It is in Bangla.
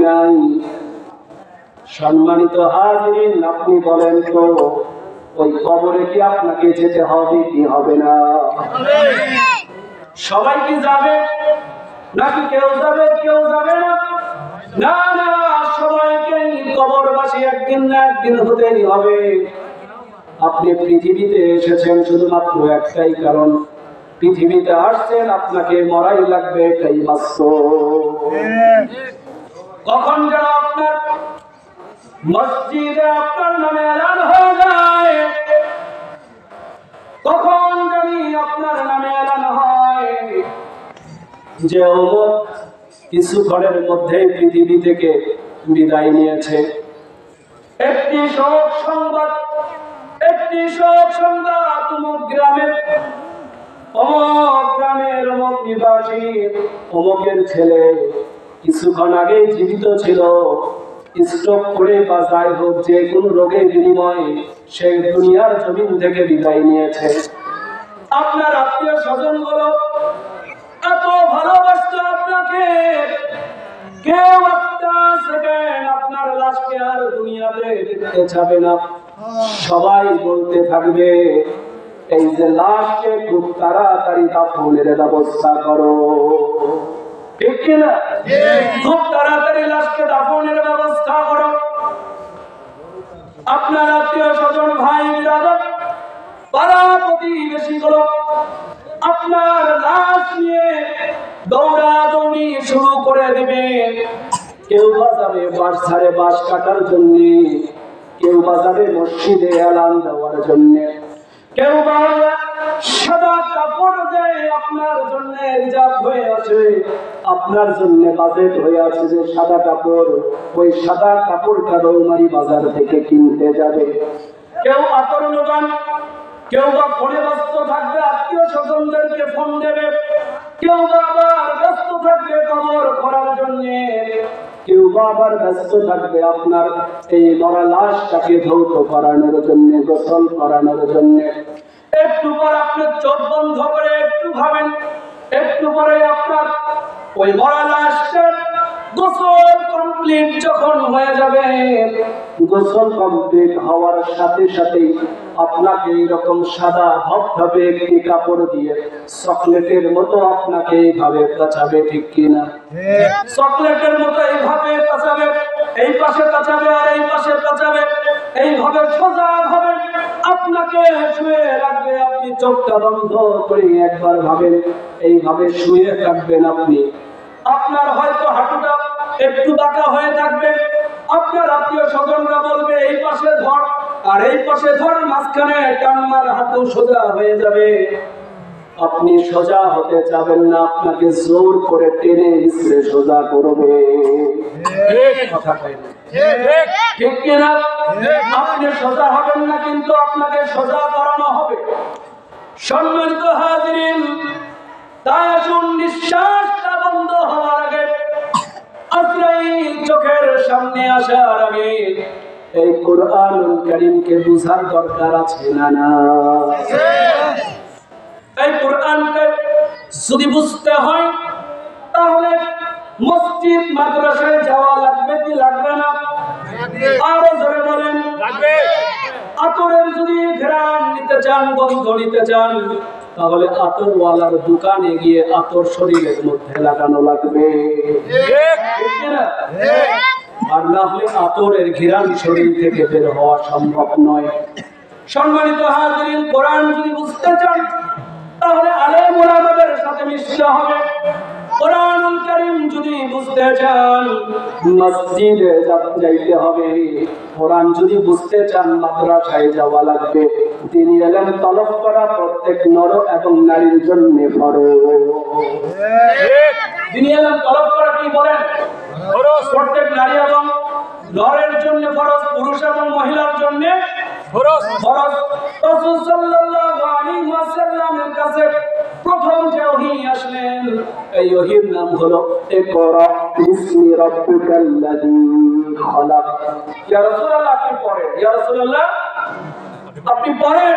নাই। সম্মানিত হাজিরিন, আপনি বলেন তো ওই কবরে কি আপনাকে যেতে হবে কি হবে না? সবাই কি যাবে নাকি কেউ যাবে কেউ যাবে না? না না, সবাইকে কবরবাসী একদিন না একদিন হতেই হবে। আপনি পৃথিবীতে এসেছেন শুধুমাত্র একটাই কারণ, পৃথিবীতে আসছেন আপনাকে মরাই লাগবে, এটাই বাস্তব। কখন যেন আপনার মসজিদে আপনার নামে এলান হয়ে যায়, কখন জানি আপনার নামে এলান হয় যে অমুক কিছুক্ষণের মধ্যে পৃথিবী থেকে বিদায় নিয়েছে। একটি শোক সংবাদ অমুক গ্রামের অমুক নিবাসী অমুকের ছেলে কিছুক্ষণ আগে জীবিত ছিল, স্ট্রোক করে বা যাই হোক যে কোনো রোগের বিনিময়ে সে দুনিয়ার জমিন থেকে বিদায় নিয়েছে। আপনার আত্মীয় স্বজন গুলো এত ভালোবাসতো আপনাকে, কেউ একটা সেকেন্ড আপনার লাশকে আর দুনিয়াতে দেখতে চাবে না। সবাই বলতে থাকবে এই যে লাশকে খুব তাড়াতাড়ি দাফনের ব্যবস্থা করো, ঠিক কিনা? খুব তাড়াতাড়ি লাশকে দাফনের ব্যবস্থা করো। আপনার আত্মীয় স্বজন ভাই বিরাদর পাড়া প্রতিবেশী গুলো আপনার লাশ নিয়ে দৌড়াদৌড়ি শুরু করে দেবে। কেউ বা যাবে বাঁশ ঝাড়ে বাঁশ কাটার জন্য, কেউ বা যাবে মসজিদে এলান দেওয়ার জন্য, কেউ বা সাদা কাপড় দেয় আপনার জন্য রিজার্ভ হয়ে আছে, আপনার জন্য বাজেট হয়ে আছে যে সাদা কাপড়, ওই সাদা কাপড়টা রৌমারি বাজার থেকে কিনতে যাবে। কেউ আতর নেবেন, কেউ বা ফোনে ব্যস্ত থাকবে আত্মীয় স্বজনদেরকে ফোন দেবে, কেউ বা আবার ব্যস্ত থাকবে কবর করার জন্য, কেউ বা আবার ব্যস্ত থাকবে আপনার এই মরা লাশটাকে ধৌত করানোর জন্য, গোসল করানোর জন্য। একটু পর আপনি চোখ বন্ধ করে একটু ভাবেন, একটু পরে আপনার ওই মরা লাশটার গোসল কমপ্লিট যখন হয়ে যাবে, গোসল কমপ্লিট হওয়ার সাথে সাথে আপনাকে এরকম সাদা ধবধবে একটি কাপড় দিয়ে চকলেটের মতো আপনাকে এইভাবে কাচাবে, ঠিক কিনা? চকলেটের মতো এইভাবে কাচাবে, এই পাশে কাচাবে আর এই পাশে কাচাবে, এইভাবে সোজা ভাবে আপনাকে শুয়ে রাখবে। আপনি চোখটা বন্ধ করে একবার ভাবেন, এইভাবে শুয়ে থাকবেন আপনি। আপনার হয়তো হাঁটুটা একটু বাঁকা হয়ে থাকবে, আপনার আত্মীয় স্বজনরা বলবে এই পাশে ধর আর এই পাশে ধর, মাঝখানে টান মার, হাঁটু সোজা হয়ে যাবে। আপনি সোজা হতে চাবেন না, আপনাকে জোর করে টেনে ইসরে সোজা করবে, ঠিক কিনা? আপনি সোজা হবেন না, কিন্তু আপনাকে সোজা করানো হবে। সম্মানিত হাজিরিন, তাই আসুন নিঃশ্বাসটা বন্ধ হওয়ার আগে, আজরাইল চোখের সামনে আসার আগে এই কোরআনুল কারীমকে বুঝার দরকার আছে না? না, এই কোরআনকে যদি বুঝতে হয় তাহলে মসজিদ মাদ্রাসায় যাওয়া লাগবে কি লাগবে না? আরো জোরে বলেন, লাগবে। আতরের যদি ঘ্রাণ নিতে চান, গন্ধ নিতে চান, তাহলে আতরওয়ালার দোকানে গিয়ে আতর শরীরের মধ্যে লাগানো লাগবে, ঠিক না? আর না হলে আতরের ঘ্রাণ শরীর থেকে বের হওয়া সম্ভব নয়। সম্মানিত হাজিরিন, কোরআন যদি বুঝতে চান তাহলে আলেম ওলামাদের সাথে মিশতে হবে। কোরআনুল কারীম যদি বুঝতে চান মসজিদে যাইতে হবে। কোরআন যদি বুঝতে চান মাদ্রাসায় যাওয়া লাগবে। দ্বীনি ইলম তলব করা প্রত্যেক নর এবং নারীর জন্য ফরজ। দ্বীনি ইলম তলব করা কি বলেন? ফরজ। প্রত্যেক নারী এবং নরের জন্য ফরজ, পুরুষ এবং মহিলার জন্য ফরজ। ফরজ। রাসূল সাল্লাল্লাহু আলাইহি ওয়াসাল্লামের কাছে প্রথম যে ওহী আসলেন, এই ওহীর নাম হলো ইকরা বিসমি রাব্বিকাল্লাযী খালাক। ইয়া রাসূলুল্লাহ, আপনি পড়েন। ইয়া রাসূলুল্লাহ, আপনি পড়েন।